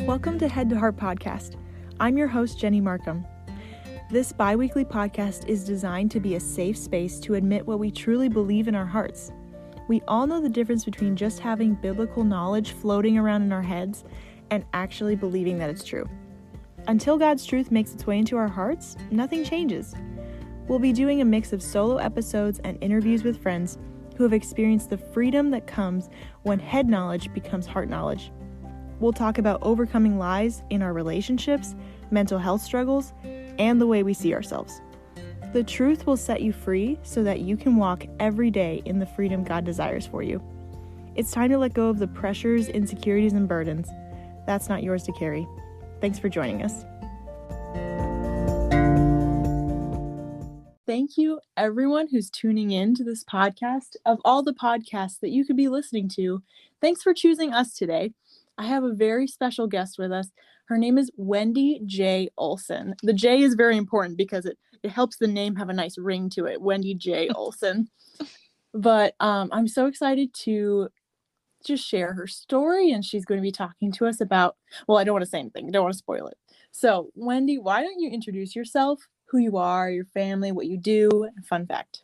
Welcome to Head to Heart Podcast. I'm your host, Jenny Markham. This bi-weekly podcast is designed to be a safe space to admit what we truly believe in our hearts. We all know the difference between just having biblical knowledge floating around in our heads and actually believing that it's true. Until God's truth makes its way into our hearts, nothing changes. We'll be doing a mix of solo episodes and interviews with friends who have experienced the freedom that comes when head knowledge becomes heart knowledge. We'll talk about overcoming lies in our relationships, mental health struggles, and the way we see ourselves. The truth will set you free so that you can walk every day in the freedom God desires for you. It's time to let go of the pressures, insecurities, and burdens. That's not yours to carry. Thanks for joining us. Thank you, everyone who's tuning in to this podcast. Of all the podcasts that you could be listening to, thanks for choosing us today. I have a very special guest with us. Her name is Wendy J. Olson. The J is very important because it helps the name have a nice ring to it, Wendy J. Olson. But I'm so excited to just share her story, and she's going to be talking to us about, well, I don't want to say anything. I don't want to spoil it. So, Wendy, why don't you introduce yourself, who you are, your family, what you do, and a fun fact.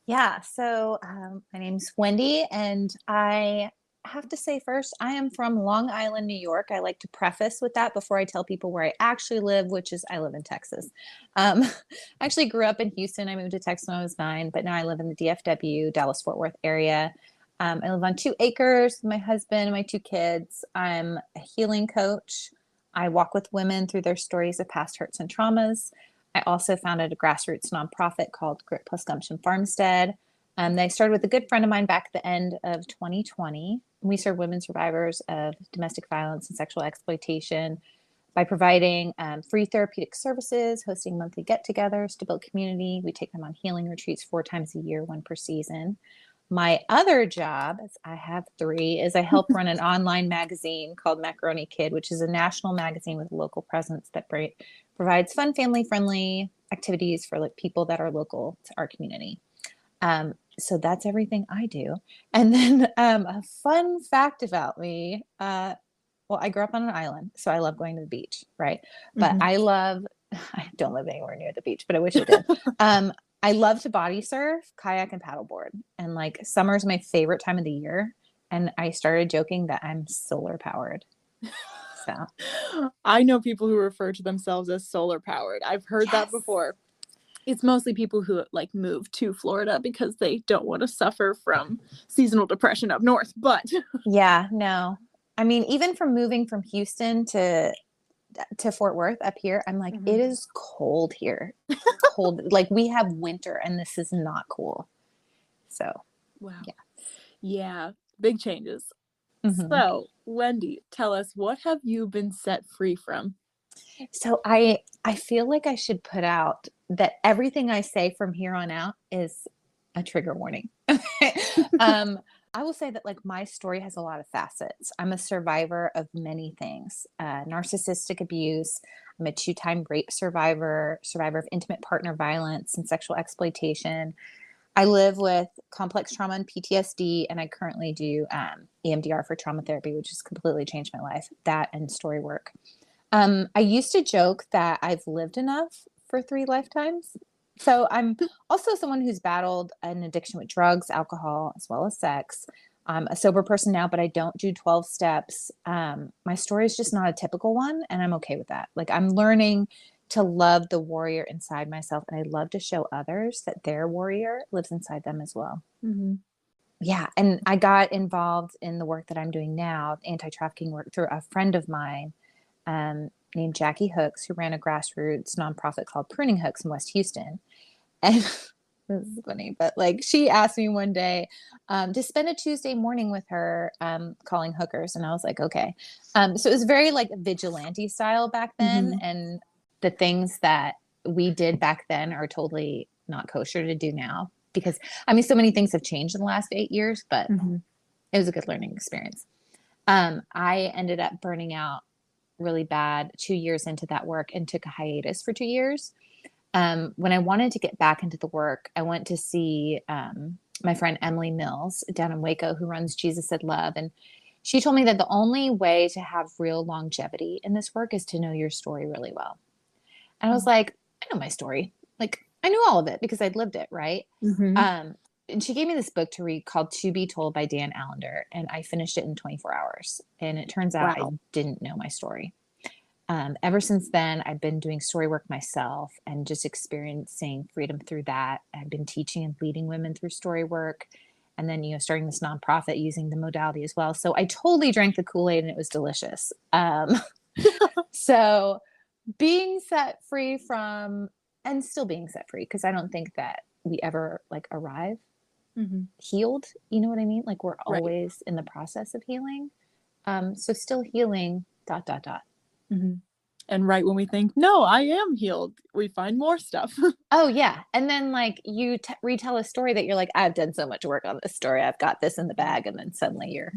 Yeah, so my name's Wendy, and I have to say first, I am from Long Island, New York. I like to preface with that before I tell people where I actually live, which is I live in Texas. I actually grew up in Houston. I moved to Texas when I was 9, but now I live in the DFW, Dallas-Fort Worth area. I live on 2 acres with my husband and my 2 kids. I'm a healing coach. I walk with women through their stories of past hurts and traumas. I also founded a grassroots nonprofit called Grit Plus Gumption Farmstead. They started with a good friend of mine back at the end of 2020. We serve women survivors of domestic violence and sexual exploitation by providing free therapeutic services, hosting monthly get-togethers to build community. We take them on healing retreats 4 times a year, 1 per season. My other job, as I have 3, is I help run an online magazine called Macaroni Kid, which is a national magazine with a local presence that provides fun, family-friendly activities for people that are local to our community. So that's everything I do. And then a fun fact about me, well, I grew up on an island, so I love going to the beach, right? But I don't live anywhere near the beach, but I wish I did. I love to body surf, kayak, and paddleboard. And summer is my favorite time of the year. And I started joking that I'm solar powered. So I know people who refer to themselves as solar powered. I've heard that before. It's mostly people who move to Florida because they don't want to suffer from seasonal depression up north. But yeah, no, I mean, even from moving from Houston to Fort Worth up here, I'm like, it is cold here. Cold. We have winter and this is not cool. So, wow. Yeah. Big changes. So, Wendy, tell us, what have you been set free from? So I feel like I should put out that everything I say from here on out is a trigger warning. I will say that my story has a lot of facets. I'm a survivor of many things. Narcissistic abuse. I'm a 2-time rape survivor of intimate partner violence and sexual exploitation. I live with complex trauma and PTSD, and I currently do EMDR for trauma therapy, which has completely changed my life. That and story work. I used to joke that I've lived enough for 3 lifetimes. So I'm also someone who's battled an addiction with drugs, alcohol, as well as sex. I'm a sober person now, but I don't do 12 steps. My story is just not a typical one, and I'm okay with that. I'm learning to love the warrior inside myself, and I love to show others that their warrior lives inside them as well. Yeah, and I got involved in the work that I'm doing now, anti-trafficking work, through a friend of mine named Jackie Hooks, who ran a grassroots nonprofit called Pruning Hooks in West Houston. And this is funny, but she asked me one day to spend a Tuesday morning with her calling hookers. And I was like, okay. So it was very vigilante style back then. And the things that we did back then are totally not kosher to do now, because so many things have changed in the last 8 years, but it was a good learning experience. I ended up burning out really bad 2 years into that work and took a hiatus for 2 years. When I wanted to get back into the work, I went to see my friend Emily Mills down in Waco, who runs Jesus Said Love. And She told me that the only way to have real longevity in this work is to know your story really well. And I was like, I know my story. Like, I knew all of it because I'd lived it, right? Mm-hmm. And she gave me this book to read called To Be Told by Dan Allender, and I finished it in 24 hours. And it turns out I Wow. didn't know my story. Ever since then, I've been doing story work myself and just experiencing freedom through that. I've been teaching and leading women through story work, and then, starting this nonprofit using the modality as well. So I totally drank the Kool-Aid and it was delicious. So being set free from, and still being set free, because I don't think that we ever like arrive healed. You know what I mean? Like we're Right. always in the process of healing. So still healing, ... Mm-hmm. And right when we think, no, I am healed, we find more stuff. Oh yeah. And then like you retell a story that you're like, I've done so much work on this story. I've got this in the bag. And then suddenly you're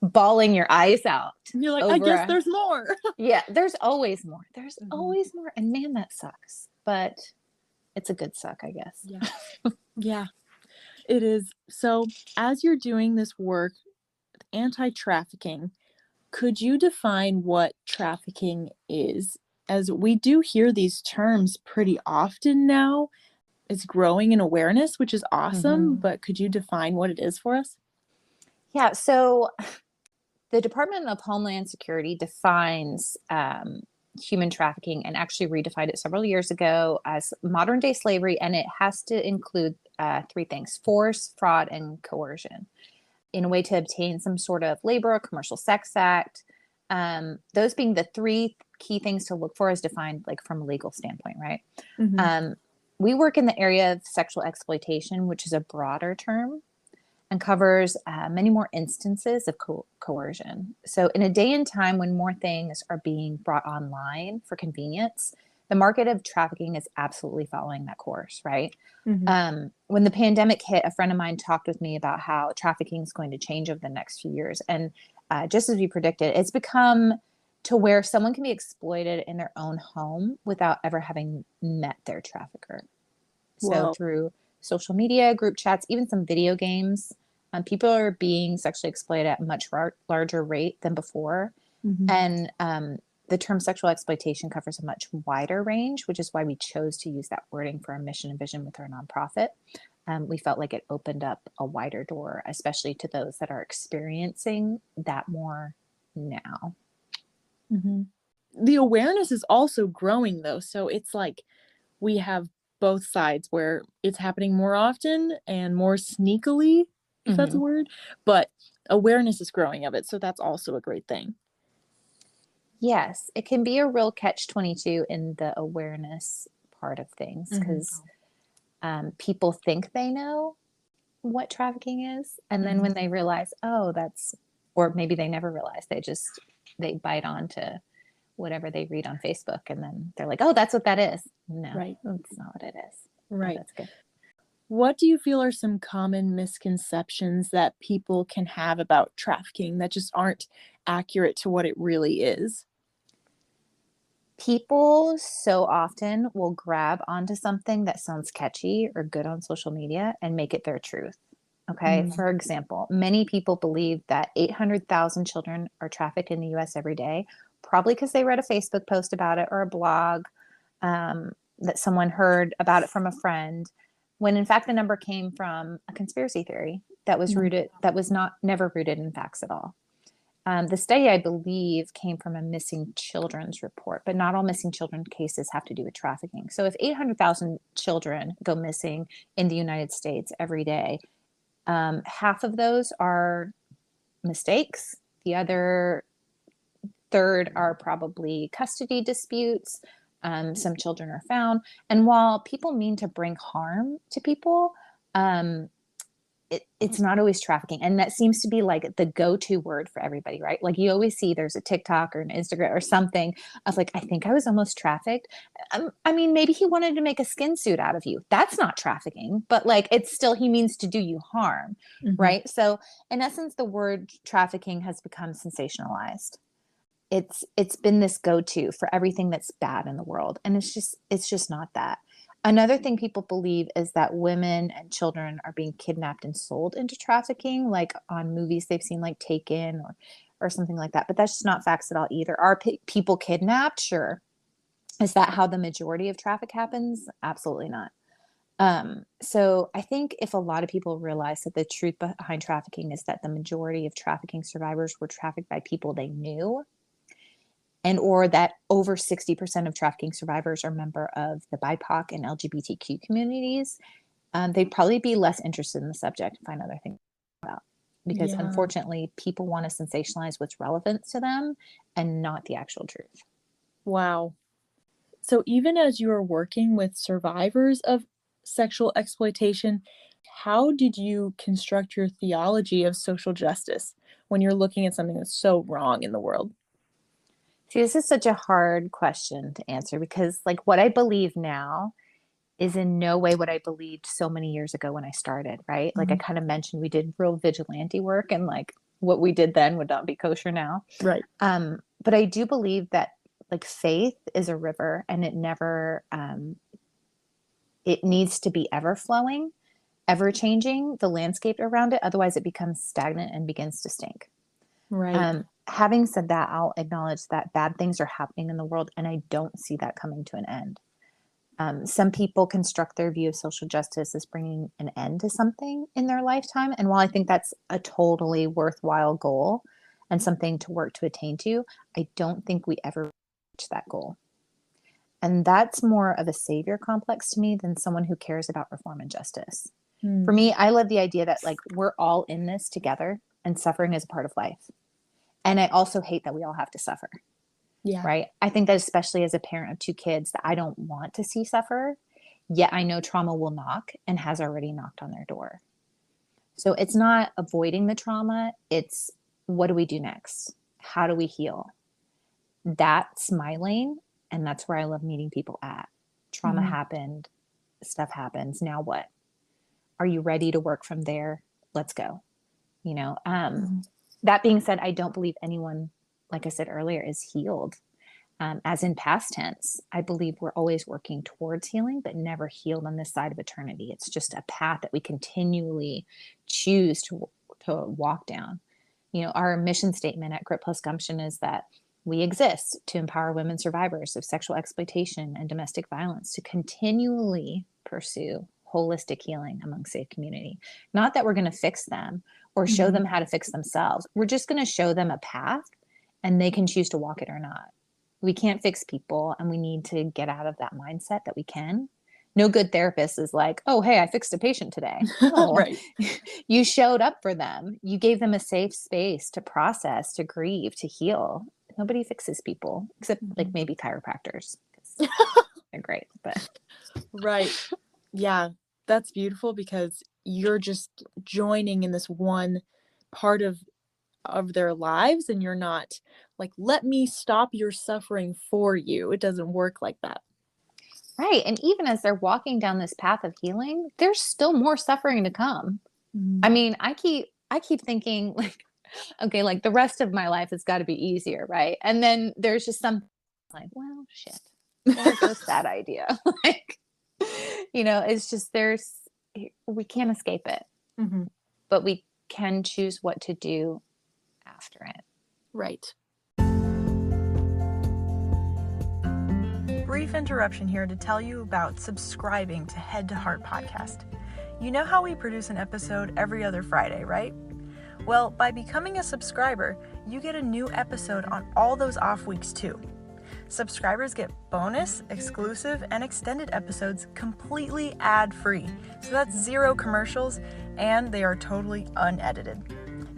bawling your eyes out. And you're like, I guess there's more. Yeah, there's always more. There's always more. And man, that sucks. But it's a good suck, I guess. Yeah. Yeah, it is. So as you're doing this work, anti-trafficking, could you define what trafficking is? As we do hear these terms pretty often now, it's growing in awareness, which is awesome, but could you define what it is for us? Yeah, so the Department of Homeland Security defines human trafficking and actually redefined it several years ago as modern day slavery, and it has to include three things: force, fraud, and coercion, in a way to obtain some sort of labor or commercial sex act. Those being the three key things to look for as defined like from a legal standpoint, right? We work in the area of sexual exploitation, which is a broader term and covers many more instances of coercion. So in a day and time when more things are being brought online for convenience, the market of trafficking is absolutely following that course, right? When the pandemic hit, a friend of mine talked with me about how trafficking is going to change over the next few years. And just as we predicted, it's become to where someone can be exploited in their own home without ever having met their trafficker. So through social media, group chats, even some video games, people are being sexually exploited at a much larger rate than before. And the term sexual exploitation covers a much wider range, which is why we chose to use that wording for our mission and vision with our nonprofit. We felt like it opened up a wider door, especially to those that are experiencing that more now. The awareness is also growing, though. So it's like we have both sides where it's happening more often and more sneakily, if that's a word, but awareness is growing of it. So that's also a great thing. Yes, it can be a real catch-22 in the awareness part of things, because people think they know what trafficking is. And then when they realize, oh, that's, or maybe they never realize, they bite on to whatever they read on Facebook. And then they're like, oh, that's what that is. No, that's not what it is. Right. Oh, that's good. What do you feel are some common misconceptions that people can have about trafficking that just aren't accurate to what it really is? People so often will grab onto something that sounds catchy or good on social media and make it their truth. Okay. For example, many people believe that 800,000 children are trafficked in the US every day, probably because they read a Facebook post about it or a blog, that someone heard about it from a friend, when in fact the number came from a conspiracy theory that was never rooted in facts at all. The study, I believe, came from a missing children's report, but not all missing children cases have to do with trafficking. So if 800,000 children go missing in the United States every day, half of those are mistakes. The other third are probably custody disputes. Some children are found. And while people mean to bring harm to people, it's not always trafficking. And that seems to be like the go-to word for everybody, right? Like you always see there's a TikTok or an Instagram or something of like, I think I was almost trafficked. I mean, maybe he wanted to make a skin suit out of you. That's not trafficking, but like, it's still, he means to do you harm, right? So in essence, the word trafficking has become sensationalized. It's been this go-to for everything that's bad in the world. And it's just not that. Another thing people believe is that women and children are being kidnapped and sold into trafficking, like on movies they've seen, like Taken or something like that. But that's just not facts at all either. Are people kidnapped? Sure. Is that how the majority of traffic happens? Absolutely not. So I think if a lot of people realize that the truth behind trafficking is that the majority of trafficking survivors were trafficked by people they knew, and or that over 60% of trafficking survivors are member of the BIPOC and LGBTQ communities, they'd probably be less interested in the subject and find other things to talk about. Because unfortunately, people want to sensationalize what's relevant to them and not the actual truth. Wow. So even as you are working with survivors of sexual exploitation, how did you construct your theology of social justice when you're looking at something that's so wrong in the world? See, this is such a hard question to answer because, like, what I believe now is in no way what I believed so many years ago when I started, right? Like I kind of mentioned, we did real vigilante work, and like what we did then would not be kosher now. Right. But I do believe that like faith is a river, and it never, it needs to be ever flowing, ever changing the landscape around it. Otherwise it becomes stagnant and begins to stink. Right. Having said that, I'll acknowledge that bad things are happening in the world, and I don't see that coming to an end. Some people construct their view of social justice as bringing an end to something in their lifetime. And while I think that's a totally worthwhile goal and something to work to attain to, I don't think we ever reach that goal. And that's more of a savior complex to me than someone who cares about reform and justice. For me, I love the idea that like we're all in this together and suffering is a part of life. And I also hate that we all have to suffer. Yeah. Right. I think that especially as a parent of two kids that I don't want to see suffer, yet I know trauma will knock and has already knocked on their door. So it's not avoiding the trauma. It's what do we do next? How do we heal? That's my lane. And that's where I love meeting people at. Trauma happened. Stuff happens. Now what? Are you ready to work from there? Let's go. You know, that being said, I don't believe anyone, like I said earlier, is healed. As in past tense, I believe we're always working towards healing, but never healed on this side of eternity. It's just a path that we continually choose to walk down. You know, our mission statement at Grit Plus Gumption is that we exist to empower women survivors of sexual exploitation and domestic violence to continually pursue holistic healing among safe community. Not that we're going to fix them or show them how to fix themselves. We're just going to show them a path and they can choose to walk it or not. We can't fix people, and we need to get out of that mindset that we can. No good therapist is like, oh, hey, I fixed a patient today. No. Right. You showed up for them. You gave them a safe space to process, to grieve, to heal. Nobody fixes people except like maybe chiropractors. They're great, but Right. Yeah, that's beautiful because you're just joining in this one part of their lives, and you're not like, let me stop your suffering for you. It doesn't work like that. right. And even as they're walking down this path of healing, there's still more suffering to come. I mean, I keep thinking like, okay, like the rest of my life has got to be easier, right? And then there's just some like, well, shit, there goes that idea. Like, you know, it's just we can't escape it, but we can choose what to do after it. Right. Brief interruption here to tell you about subscribing to Head to Heart podcast. You know how we produce an episode every other Friday, right? Well, by becoming a subscriber, you get a new episode on all those off weeks too. Subscribers get bonus, exclusive, and extended episodes completely ad-free. So that's 0 commercials, and they are totally unedited.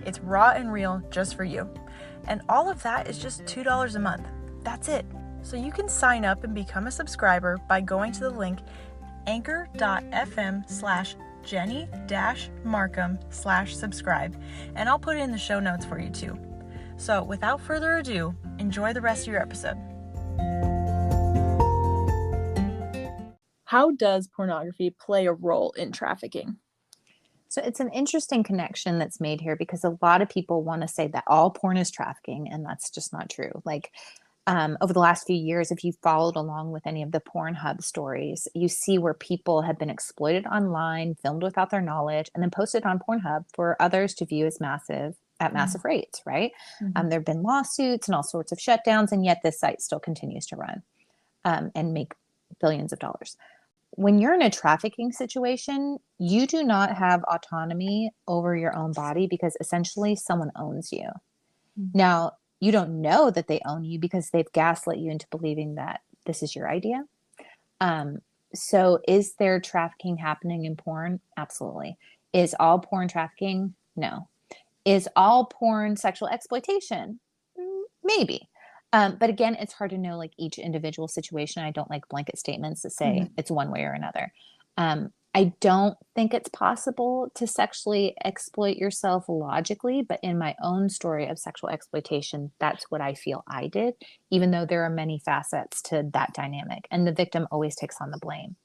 It's raw and real just for you. And all of that is just $2 a month. That's it. So you can sign up and become a subscriber by going to the link anchor.fm/Jenny-Markham/subscribe. And I'll put it in the show notes for you too. So without further ado, enjoy the rest of your episode. How does pornography play a role in trafficking? So it's an interesting connection that's made here because a lot of people want to say that all porn is trafficking, and that's just not true. Like, over the last few years, if you've followed along with any of the Pornhub stories, you see where people have been exploited online, filmed without their knowledge, and then posted on Pornhub for others to view as massive rates, right? Mm-hmm. There have been lawsuits and all sorts of shutdowns, and yet this site still continues to run and make billions of dollars. When you're in a trafficking situation, you do not have autonomy over your own body because essentially someone owns you. Mm-hmm. Now, you don't know that they own you because they've gaslit you into believing that this is your idea. So is there trafficking happening in porn? Absolutely. Is all porn trafficking? No. Is all porn sexual exploitation? Maybe. But again, it's hard to know like each individual situation. I don't like blanket statements that say it's one way or another. I don't think it's possible to sexually exploit yourself logically, but in my own story of sexual exploitation, that's what I feel I did, even though there are many facets to that dynamic, and the victim always takes on the blame.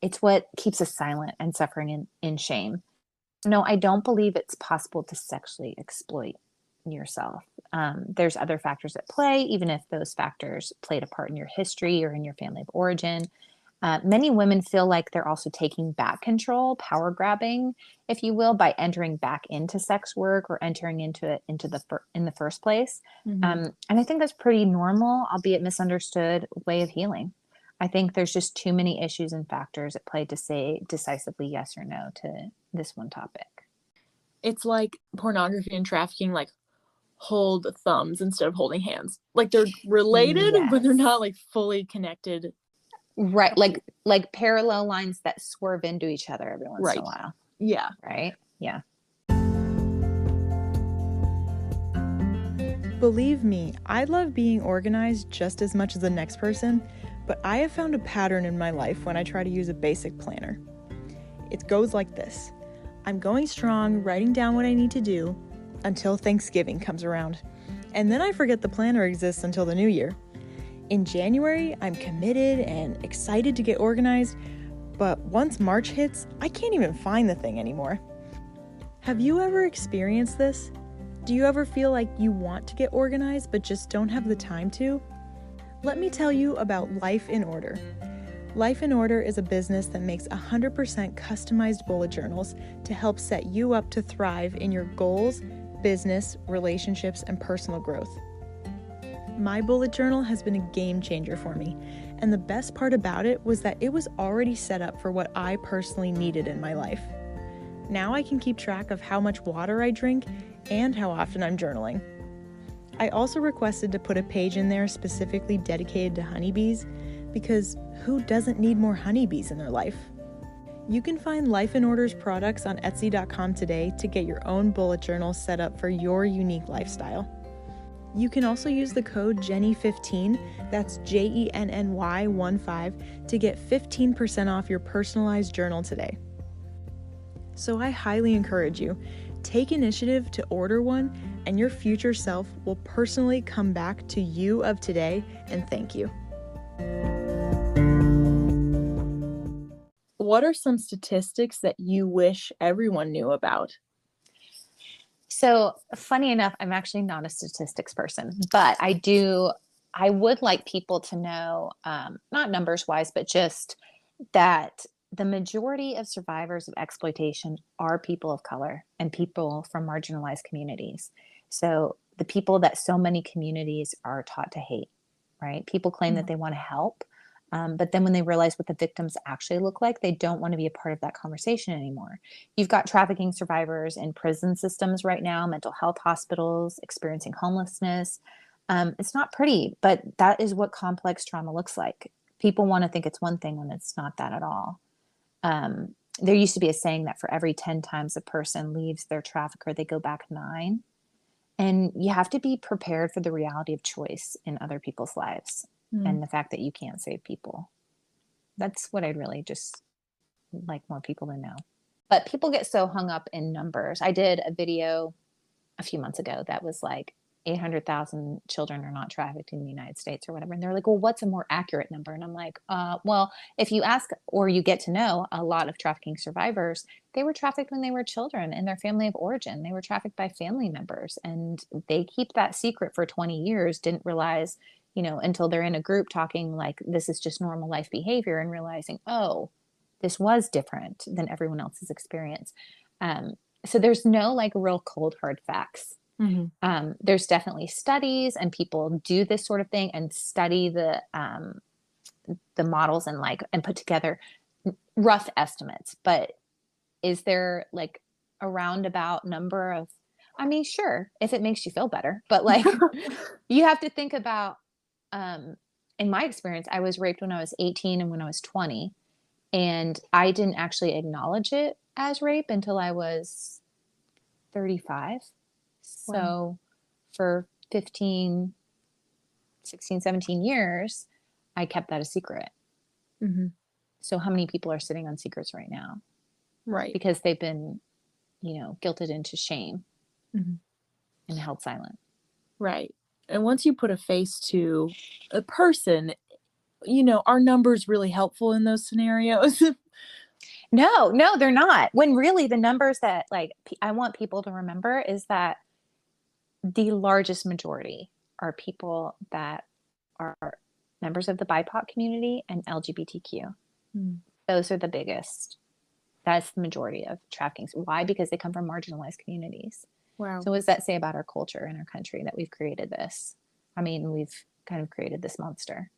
It's what keeps us silent and suffering in shame. No, I don't believe it's possible to sexually exploit yourself. There's other factors at play, even if those factors played a part in your history or in your family of origin. Many women feel like they're also taking back control, power grabbing, if you will, by entering back into sex work or entering into it in the first place. And I think that's pretty normal, albeit misunderstood way of healing. I think there's just too many issues and factors at play to say decisively yes or no to this one topic. It's like pornography and trafficking, like hold thumbs instead of holding hands. Like they're related, but they're not like fully connected. Right. Like parallel lines that swerve into each other every once in a while. Yeah. Right. Yeah. Believe me, I love being organized just as much as the next person, but I have found a pattern in my life when I try to use a basic planner. It goes like this. I'm going strong, writing down what I need to do until Thanksgiving comes around. And then I forget the planner exists until the new year. In January, I'm committed and excited to get organized, but once March hits, I can't even find the thing anymore. Have you ever experienced this? Do you ever feel like you want to get organized but just don't have the time to? Let me tell you about Life in Order. Life in Order is a business that makes 100% customized bullet journals to help set you up to thrive in your goals, business, relationships, and personal growth. My bullet journal has been a game changer for me, and the best part about it was that it was already set up for what I personally needed in my life. Now I can keep track of how much water I drink and how often I'm journaling. I also requested to put a page in there specifically dedicated to honeybees, because who doesn't need more honeybees in their life? You can find Life in Order's products on Etsy.com today to get your own bullet journal set up for your unique lifestyle. You can also use the code JENNY15, that's JENNY15, to get 15% off your personalized journal today. So I highly encourage you, take initiative to order one, and your future self will personally come back to you of today and thank you. What are some statistics that you wish everyone knew about? So funny enough, I'm actually not a statistics person, but I would like people to know, not numbers wise, but just that the majority of survivors of exploitation are people of color and people from marginalized communities. So the people that so many communities are taught to hate, right? People claim that they want to help. But then when they realize what the victims actually look like, they don't want to be a part of that conversation anymore. You've got trafficking survivors in prison systems right now, mental health hospitals, experiencing homelessness. It's not pretty, but that is what complex trauma looks like. People want to think it's one thing when it's not that at all. There used to be a saying that for every 10 times a person leaves their trafficker, they go back 9. And you have to be prepared for the reality of choice in other people's lives. And the fact that you can't save people. That's what I'd really just like more people to know. But people get so hung up in numbers. I did a video a few months ago that was like, 800,000 children are not trafficked in the United States or whatever. And they're like, well, what's a more accurate number? And I'm like, well, if you ask or you get to know a lot of trafficking survivors, they were trafficked when they were children in their family of origin. They were trafficked by family members, and they keep that secret for 20 years, didn't realize, until they're in a group talking like this is just normal life behavior and realizing, oh, this was different than everyone else's experience. So there's no like real cold hard facts. Mm-hmm. There's definitely studies, and people do this sort of thing and study the models and put together rough estimates. But is there like a roundabout number of, I mean, sure, if it makes you feel better, but like you have to think about, in my experience, I was raped when I was 18 and when I was 20, and I didn't actually acknowledge it as rape until I was 35. So Wow. for 15, 16, 17 years, I kept that a secret. Mm-hmm. So how many people are sitting on secrets right now? Right. Because they've been, guilted into shame Mm-hmm. and held silent. Right. And once you put a face to a person, are numbers really helpful in those scenarios? No, they're not. When really the numbers that I want people to remember is that the largest majority are people that are members of the BIPOC community and LGBTQ. Mm. Those are the biggest. That's the majority of trafficking. Why? Because they come from marginalized communities. Wow. So what does that say about our culture and our country that we've created this? I mean, we've kind of created this monster.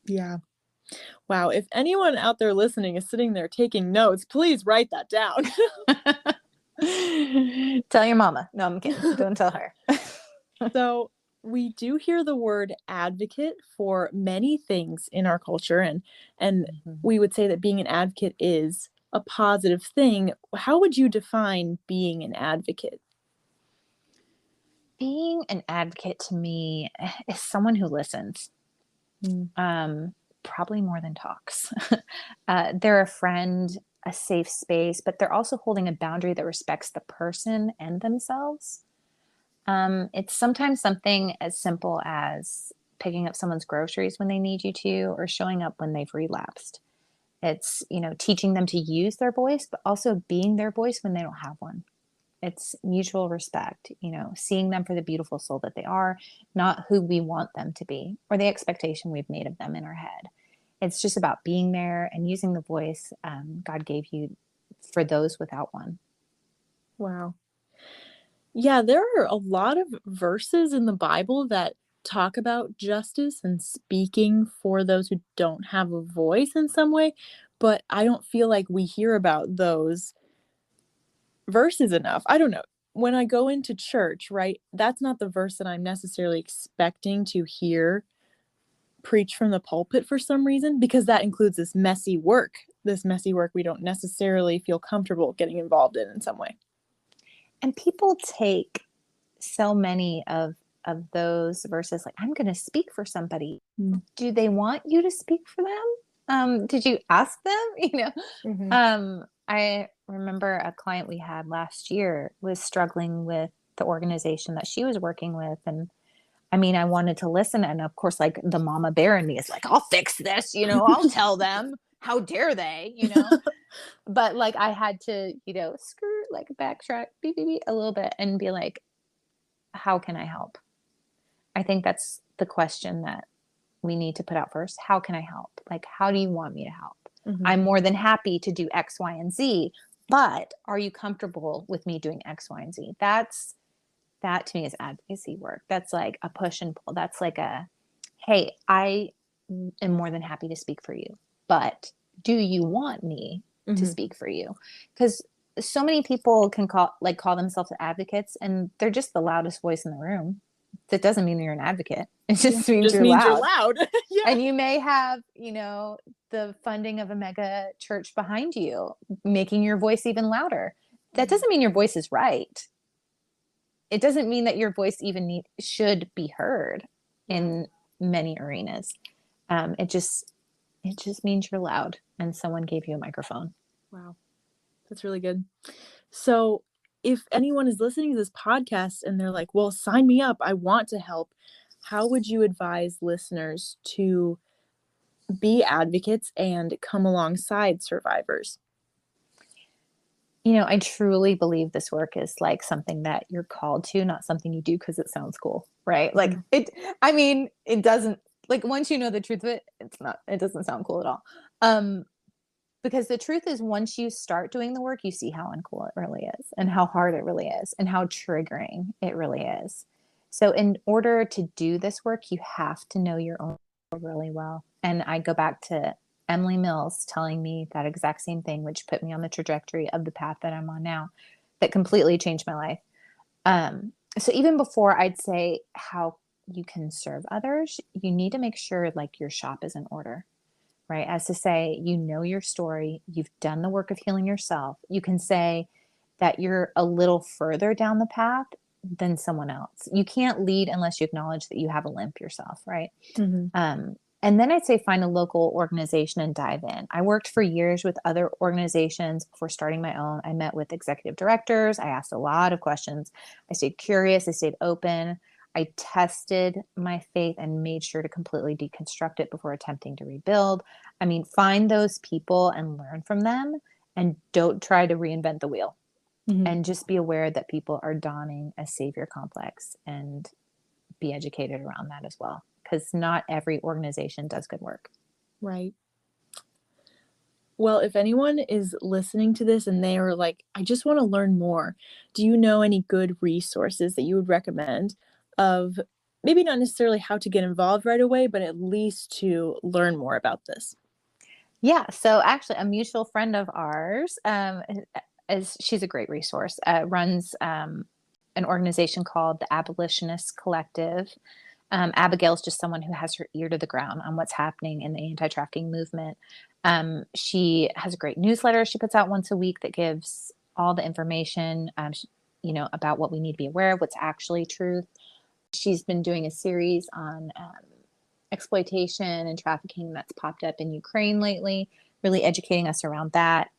Yeah. Wow. If anyone out there listening is sitting there taking notes, please write that down. Tell your mama. No, I'm kidding. Don't tell her. So we do hear the word advocate for many things in our culture, and Mm-hmm. we would say that being an advocate is a positive thing. How would you define being an advocate? Being an advocate to me is someone who listens. Probably more than talks. They're a friend, a safe space, but they're also holding a boundary that respects the person and themselves. It's sometimes something as simple as picking up someone's groceries when they need you to, or showing up when they've relapsed. It's, teaching them to use their voice, but also being their voice when they don't have one. It's mutual respect, seeing them for the beautiful soul that they are, not who we want them to be or the expectation we've made of them in our head. It's just about being there and using the voice God gave you for those without one. Wow. Yeah, there are a lot of verses in the Bible that talk about justice and speaking for those who don't have a voice in some way, but I don't feel like we hear about those verses enough. I don't know. When I go into church, right, that's not the verse that I'm necessarily expecting to hear preach from the pulpit for some reason, because that includes this messy work we don't necessarily feel comfortable getting involved in some way. And people take so many of those verses like, I'm going to speak for somebody. Do they want you to speak for them? Did you ask them? Mm-hmm. I remember a client we had last year was struggling with the organization that she was working with. And I mean, I wanted to listen. And of course, like the mama bear in me is like, I'll fix this, I'll tell them. How dare they, But like I had to, skirt, like backtrack, beep, beep, beep, a little bit and be like, how can I help? I think that's the question that we need to put out first. How can I help? Like, how do you want me to help? Mm-hmm. I'm more than happy to do X, Y, and Z, but are you comfortable with me doing X, Y, and Z? That to me is advocacy work. That's like a push and pull. That's like hey, I am more than happy to speak for you, but do you want me to speak for you? Because so many people can call themselves advocates, and they're just the loudest voice in the room. That doesn't mean you're an advocate. It just means you're loud. Yeah. And you may have, the funding of a mega church behind you, making your voice even louder. That doesn't mean your voice is right. It doesn't mean that your voice even should be heard in many arenas. It just means you're loud and someone gave you a microphone. Wow. That's really good. So if anyone is listening to this podcast and they're like, well, sign me up, I want to help, how would you advise listeners to be advocates and come alongside survivors? You know, I truly believe this work is like something that you're called to, not something you do because it sounds cool, right? Like it doesn't, like, once you know the truth of it, it doesn't sound cool at all. Because the truth is, once you start doing the work, you see how uncool it really is and how hard it really is and how triggering it really is. So in order to do this work, you have to know your own really well. And I go back to Emily Mills telling me that exact same thing, which put me on the trajectory of the path that I'm on now, that completely changed my life. So even before I'd say how you can serve others, you need to make sure like your shop is in order, right? As to say, you know your story, you've done the work of healing yourself. You can say that you're a little further down the path than someone else. You can't lead unless you acknowledge that you have a limp yourself, right? And then I'd say find a local organization and dive in. I worked for years with other organizations before starting my own. I met with executive directors. I asked a lot of questions. I stayed curious. I stayed open. I tested my faith and made sure to completely deconstruct it before attempting to rebuild. I mean, find those people and learn from them, and don't try to reinvent the wheel. And just be aware that people are donning a savior complex, and be educated around that as well. Because not every organization does good work. Right. Well, if anyone is listening to this and they are like, I just want to learn more, do you know any good resources that you would recommend of maybe not necessarily how to get involved right away, but at least to learn more about this? Yeah. So actually, a mutual friend of ours, she's a great resource, runs an organization called the Abolitionist Collective. Abigail's just someone who has her ear to the ground on what's happening in the anti-trafficking movement. She has a great newsletter she puts out once a week that gives all the information, about what we need to be aware of, what's actually truth. She's been doing a series on exploitation and trafficking that's popped up in Ukraine lately, really educating us around that.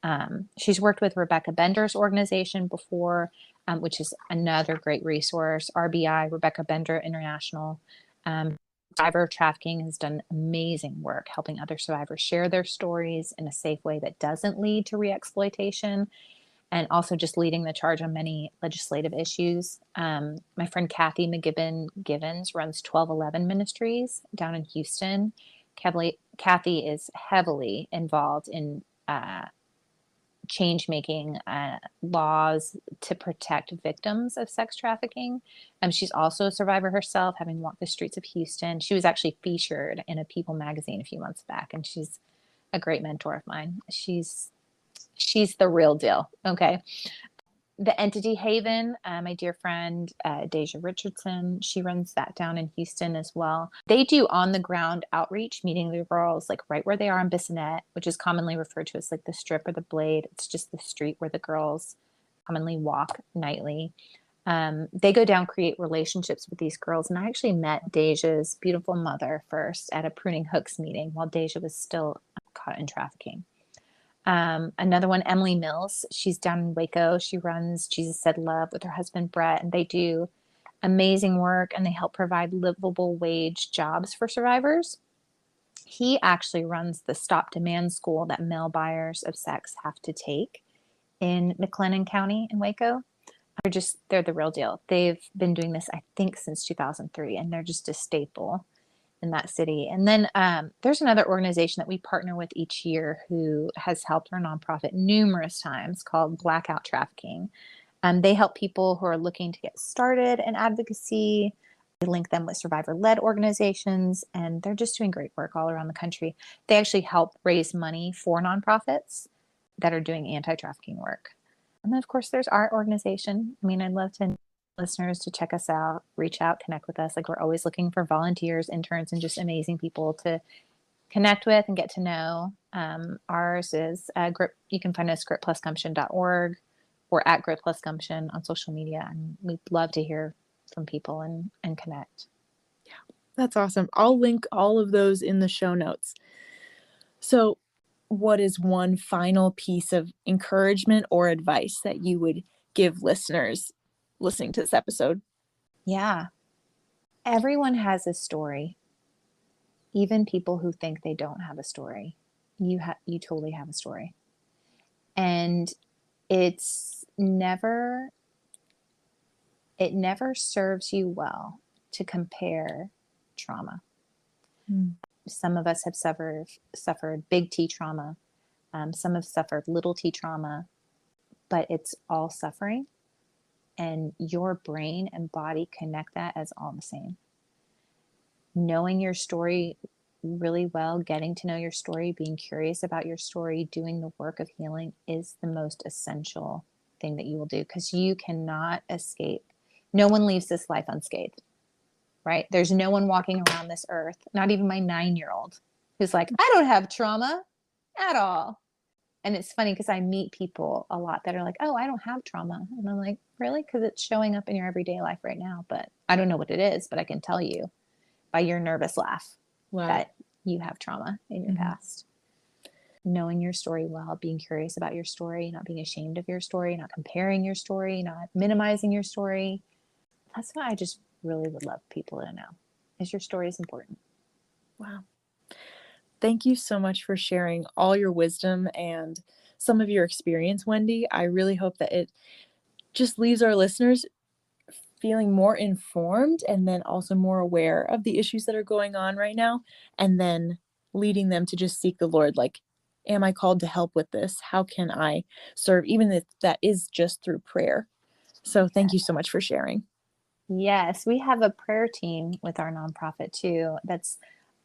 She's worked with Rebecca Bender's organization before, which is another great resource, RBI, Rebecca Bender International. Survivor trafficking has done amazing work helping other survivors share their stories in a safe way that doesn't lead to re-exploitation, and also just leading the charge on many legislative issues. My friend Kathy McGivens runs 1211 Ministries down in Houston. Kathy is heavily involved in change-making laws to protect victims of sex trafficking. She's also a survivor herself, having walked the streets of Houston. She was actually featured in a People magazine a few months back, and she's a great mentor of mine. She's the real deal. Okay. The Entity Haven, my dear friend, Deja Richardson, she runs that down in Houston as well. They do on the ground outreach, meeting the girls like right where they are in Bissonnette, which is commonly referred to as like the Strip or the Blade. It's just the street where the girls commonly walk nightly. They go down, create relationships with these girls. And I actually met Deja's beautiful mother first at a Pruning Hooks meeting while Deja was still caught in trafficking. Another one, Emily Mills, she's down in Waco. She runs Jesus Said Love with her husband, Brett, and they do amazing work, and they help provide livable wage jobs for survivors. He actually runs the Stop Demand School that male buyers of sex have to take in McLennan County in Waco. They're the real deal. They've been doing this, I think, since 2003, and they're just a staple in that city. And then there's another organization that we partner with each year who has helped our nonprofit numerous times, called Blackout Trafficking. They help people who are looking to get started in advocacy. They link them with survivor-led organizations, and they're just doing great work all around the country. They actually help raise money for nonprofits that are doing anti-trafficking work. And then, of course, there's our organization. I mean, I'd love to listeners to check us out, reach out, connect with us. Like, we're always looking for volunteers, interns, and just amazing people to connect with and get to know. Ours is Grit. You can find us gritplusgumption.org or at Grit Plus Gumption on social media. And we'd love to hear from people and connect. Yeah, that's awesome. I'll link all of those in the show notes. So what is one final piece of encouragement or advice that you would give listeners listening to this episode? Yeah. Everyone has a story. Even people who think they don't have a story. You totally have a story. And it never serves you well to compare trauma. Some of us have suffered big T trauma. Some have suffered little t trauma, but it's all suffering. And your brain and body connect that as all the same. Knowing your story really well, getting to know your story, being curious about your story, doing the work of healing is the most essential thing that you will do, because you cannot escape. No one leaves this life unscathed, right? There's no one walking around this earth, not even my 9-year-old, who's like, I don't have trauma at all. And it's funny because I meet people a lot that are like, oh, I don't have trauma. And I'm like, really? Because it's showing up in your everyday life right now. But I don't know what it is, but I can tell you by your nervous laugh that you have trauma in your past. Knowing your story well, being curious about your story, not being ashamed of your story, not comparing your story, not minimizing your story. That's what I just really would love people to know, is your story is important. Wow. Thank you so much for sharing all your wisdom and some of your experience, Wendy. I really hope that it just leaves our listeners feeling more informed and then also more aware of the issues that are going on right now, and then leading them to just seek the Lord. Like, am I called to help with this? How can I serve, even if that is just through prayer? So thank you so much for sharing. Yes, we have a prayer team with our nonprofit too. That's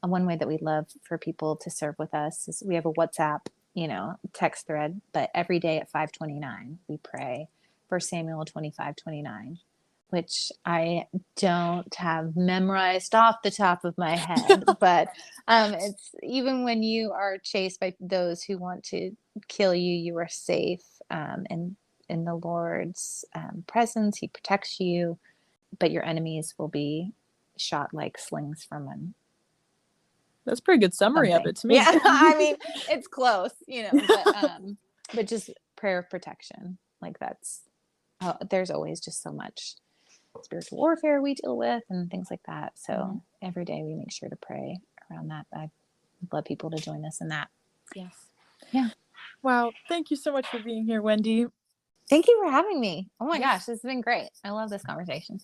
one way that we love for people to serve with us is we have a WhatsApp, text thread, but every day at 5:29, we pray 1 Samuel 25:29, which I don't have memorized off the top of my head, but it's even when you are chased by those who want to kill you, you are safe. And in the Lord's presence, he protects you, but your enemies will be shot like slings from him. That's a pretty good summary of it to me. Yeah, I mean, it's close, but just prayer of protection. Like there's always just so much spiritual warfare we deal with and things like that. So every day we make sure to pray around that. I'd love people to join us in that. Yes. Yeah. Wow. Thank you so much for being here, Wendy. Thank you for having me. Oh my gosh, this has been great. I love this conversation.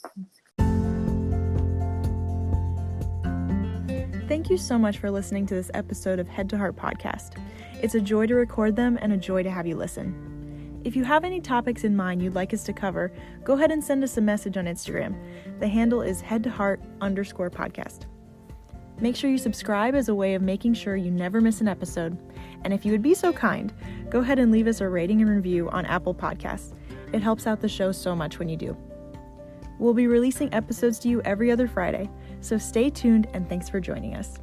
Thank you so much for listening to this episode of Head to Heart Podcast. It's a joy to record them and a joy to have you listen. If you have any topics in mind you'd like us to cover, go ahead and send us a message on Instagram. The handle is headtoheart_podcast. Make sure you subscribe as a way of making sure you never miss an episode. And if you would be so kind, go ahead and leave us a rating and review on Apple Podcasts. It helps out the show so much when you do. We'll be releasing episodes to you every other Friday, so stay tuned and thanks for joining us.